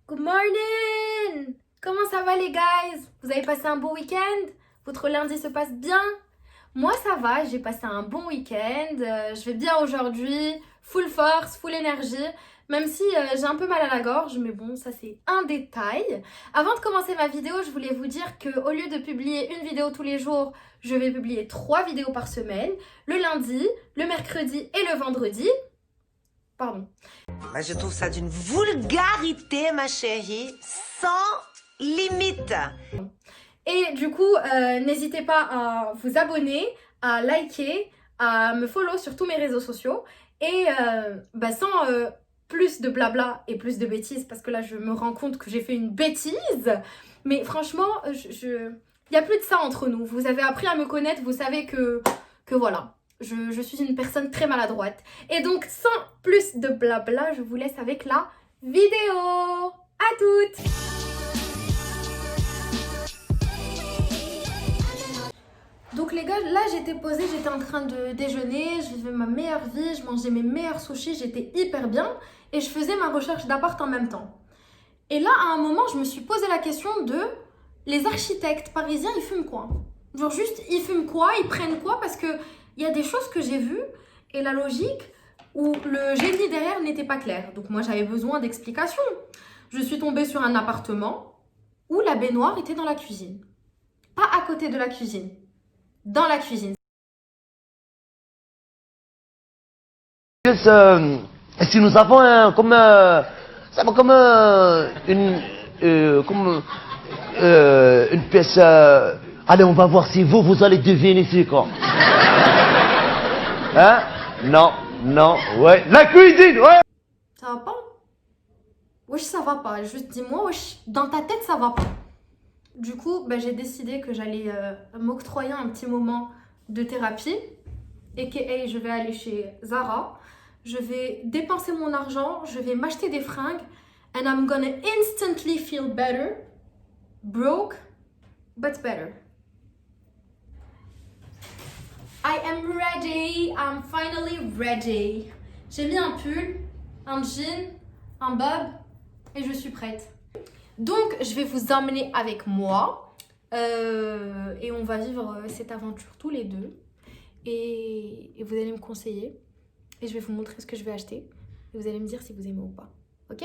Good morning! Comment ça va les guys? Vous avez passé un bon week-end? Votre lundi se passe bien? Moi ça va, j'ai passé un bon week-end, je vais bien aujourd'hui, full force, full énergie, même si j'ai un peu mal à la gorge, mais bon ça c'est un détail. Avant de commencer ma vidéo, je voulais vous dire qu'au lieu de publier une vidéo tous les jours, je vais publier 3 vidéos par semaine, le lundi, le mercredi et le vendredi. Pardon. Je trouve ça d'une vulgarité, ma chérie, sans limite. Et du coup, n'hésitez pas à vous abonner, à liker, à me follow sur tous mes réseaux sociaux. Et sans plus de blabla et plus de bêtises, parce que là, je me rends compte que j'ai fait une bêtise. Mais franchement, il n'y a plus de ça entre nous. Vous avez appris à me connaître, vous savez que voilà. Je suis une personne très maladroite. Et donc, sans plus de blabla, je vous laisse avec la vidéo. À toutes! Donc les gars, là j'étais posée, j'étais en train de déjeuner, je vivais ma meilleure vie, je mangeais mes meilleurs sushis, j'étais hyper bien et je faisais ma recherche d'appart en même temps. Et là, à un moment, je me suis posé la question de les architectes parisiens, ils fument quoi? Genre juste, ils fument quoi? Ils prennent quoi? Parce que il y a des choses que j'ai vues et la logique ou le génie derrière n'était pas clair. Donc moi, j'avais besoin d'explications. Je suis tombée sur un appartement où la baignoire était dans la cuisine. Pas à côté de la cuisine. Dans la cuisine. Si nous avons une pièce. Allez, on va voir si vous allez deviner c'est quoi. Hein? Non, ouais. La cuisine, ouais. Ça va pas? Wesh, ça va pas. Juste dis-moi, wesh, dans ta tête, ça va pas. Du coup, j'ai décidé que j'allais m'octroyer un petit moment de thérapie. A.k.a. je vais aller chez Zara. Je vais dépenser mon argent. Je vais m'acheter des fringues. And I'm gonna instantly feel better. Broke, but better. I am ready. I'm finally ready. J'ai mis un pull, un jean, un bob et je suis prête. Donc, je vais vous emmener avec moi et on va vivre cette aventure tous les deux. Et vous allez me conseiller et je vais vous montrer ce que je vais acheter. Et vous allez me dire si vous aimez ou pas. Ok?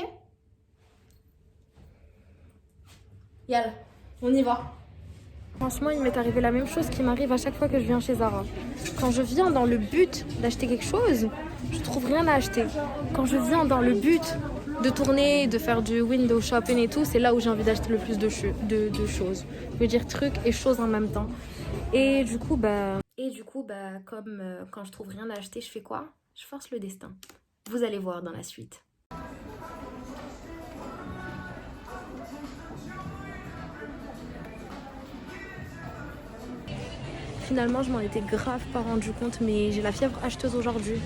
Yalla, on y va. Franchement, il m'est arrivé la même chose qui m'arrive à chaque fois que je viens chez Zara. Quand je viens dans le but d'acheter quelque chose, je trouve rien à acheter. Quand je viens dans le but de tourner, de faire du window shopping et tout, c'est là où j'ai envie d'acheter le plus de choses. Je veux dire trucs et choses en même temps. Et du coup, comme quand je trouve rien à acheter, je fais quoi? Je force le destin. Vous allez voir dans la suite. Finalement, je m'en étais grave pas rendu compte, mais j'ai la fièvre acheteuse aujourd'hui.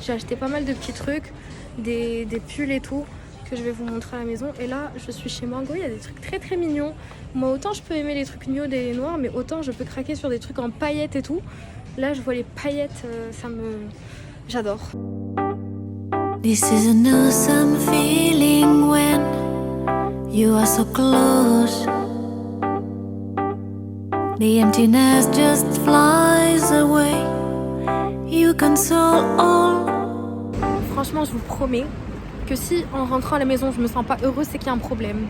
J'ai acheté pas mal de petits trucs, des pulls et tout, que je vais vous montrer à la maison. Et là, je suis chez Mango, il y a des trucs très très mignons. Moi, autant je peux aimer les trucs nude et noirs, mais autant je peux craquer sur des trucs en paillettes et tout. Là, je vois les paillettes, j'adore. This is an awesome feeling when you are so close. The emptiness just flies away. You console all. Franchement, je vous promets que si en rentrant à la maison, je me sens pas heureuse, c'est qu'il y a un problème.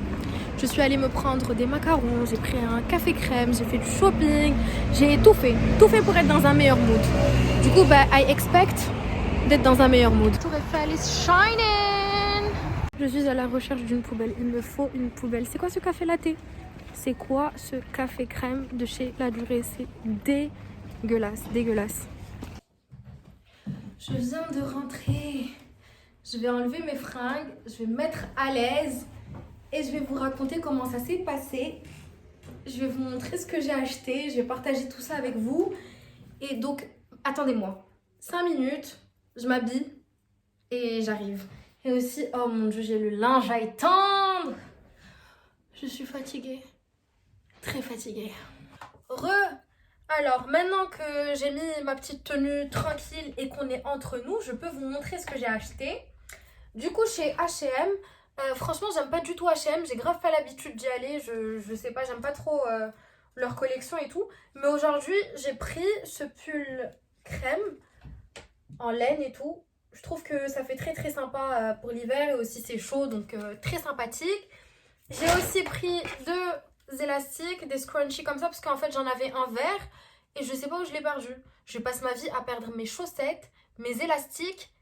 Je suis allée me prendre des macarons, j'ai pris un café crème, j'ai fait du shopping, j'ai tout fait pour être dans un meilleur mood. Du coup, I expect d'être dans un meilleur mood. Tour Eiffel is shining. Je suis à la recherche d'une poubelle. Il me faut une poubelle. C'est quoi ce café latte? C'est quoi ce café crème de chez La Durée? C'est dégueulasse. Je viens de rentrer. Je vais enlever mes fringues, je vais me mettre à l'aise et je vais vous raconter comment ça s'est passé. Je vais vous montrer ce que j'ai acheté, je vais partager tout ça avec vous. Et donc, attendez-moi. 5 minutes, je m'habille et j'arrive. Et aussi, oh mon Dieu, j'ai le linge à étendre. Je suis fatiguée. Très fatiguée. Alors, maintenant que j'ai mis ma petite tenue tranquille et qu'on est entre nous, je peux vous montrer ce que j'ai acheté. Du coup, chez H&M, Franchement, j'aime pas du tout H&M. J'ai grave pas l'habitude d'y aller. Je sais pas, j'aime pas trop leur collection et tout. Mais aujourd'hui, j'ai pris ce pull crème en laine et tout. Je trouve que ça fait très très sympa pour l'hiver et aussi c'est chaud donc très sympathique. J'ai aussi pris deux élastiques, des scrunchies comme ça parce qu'en fait j'en avais un vert et je sais pas où je l'ai perdu. Je passe ma vie à perdre mes chaussettes, mes élastiques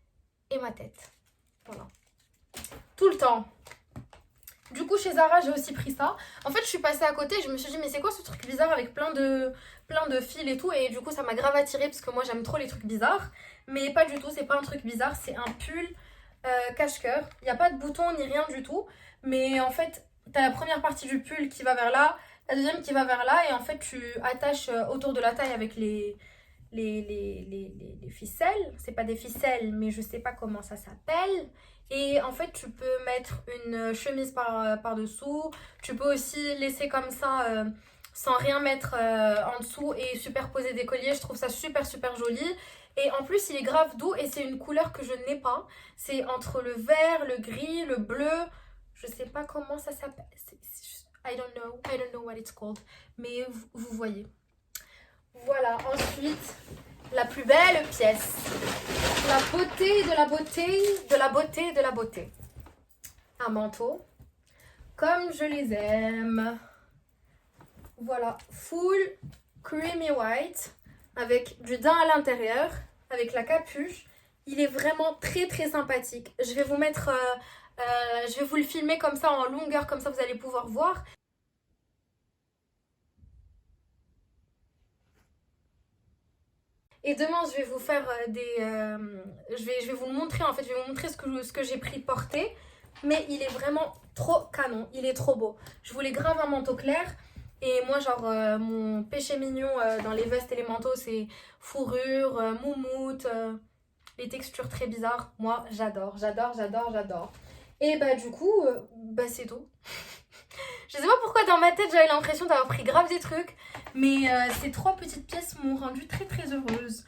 et ma tête. Voilà. Tout le temps. Du coup chez Zara j'ai aussi pris ça. En fait je suis passée à côté et je me suis dit mais c'est quoi ce truc bizarre avec plein de fils et tout. Et du coup ça m'a grave attirée parce que moi j'aime trop les trucs bizarres. Mais pas du tout, c'est pas un truc bizarre, c'est un pull cache-cœur. Il n'y a pas de bouton ni rien du tout. Mais en fait t'as la première partie du pull qui va vers là, la deuxième qui va vers là. Et en fait tu attaches autour de la taille avec les ficelles. C'est pas des ficelles mais je sais pas comment ça s'appelle. Et en fait tu peux mettre une chemise par dessous. Tu peux aussi laisser comme ça sans rien mettre en dessous et superposer des colliers. Je trouve ça super super joli. Et en plus il est grave doux et c'est une couleur que je n'ai pas. C'est entre le vert, le gris, le bleu. Je sais pas comment ça s'appelle. I don't know what it's called. Mais vous voyez. Voilà, ensuite la plus belle pièce. La beauté de la beauté, de la beauté, de la beauté. Un manteau, comme je les aime. Voilà, full creamy white, avec du daim à l'intérieur, avec la capuche. Il est vraiment très très sympathique. Je vais vous mettre, je vais vous le filmer comme ça en longueur, comme ça vous allez pouvoir voir. Et demain, je vais vous faire je vais vous le montrer en fait. Je vais vous montrer ce que j'ai pris porter. Mais il est vraiment trop canon. Il est trop beau. Je voulais grave un manteau clair. Et moi, genre, mon péché mignon dans les vestes et les manteaux, c'est fourrure, moumoute, les textures très bizarres. Moi, j'adore, j'adore, j'adore, j'adore. Et bah, du coup, c'est tout. Je sais pas pourquoi dans ma tête j'avais l'impression d'avoir pris grave des trucs. Mais ces trois petites pièces m'ont rendue très très heureuse.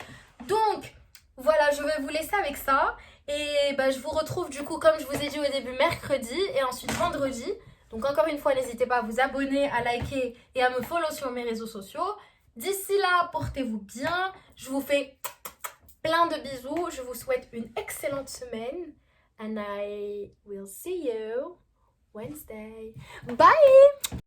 Donc voilà, je vais vous laisser avec ça. Et bah, je vous retrouve du coup comme je vous ai dit au début mercredi et ensuite vendredi. Donc encore une fois n'hésitez pas à vous abonner, à liker et à me follow sur mes réseaux sociaux. D'ici là, portez-vous bien. Je vous fais plein de bisous. Je vous souhaite une excellente semaine. And I will see you Wednesday. Bye!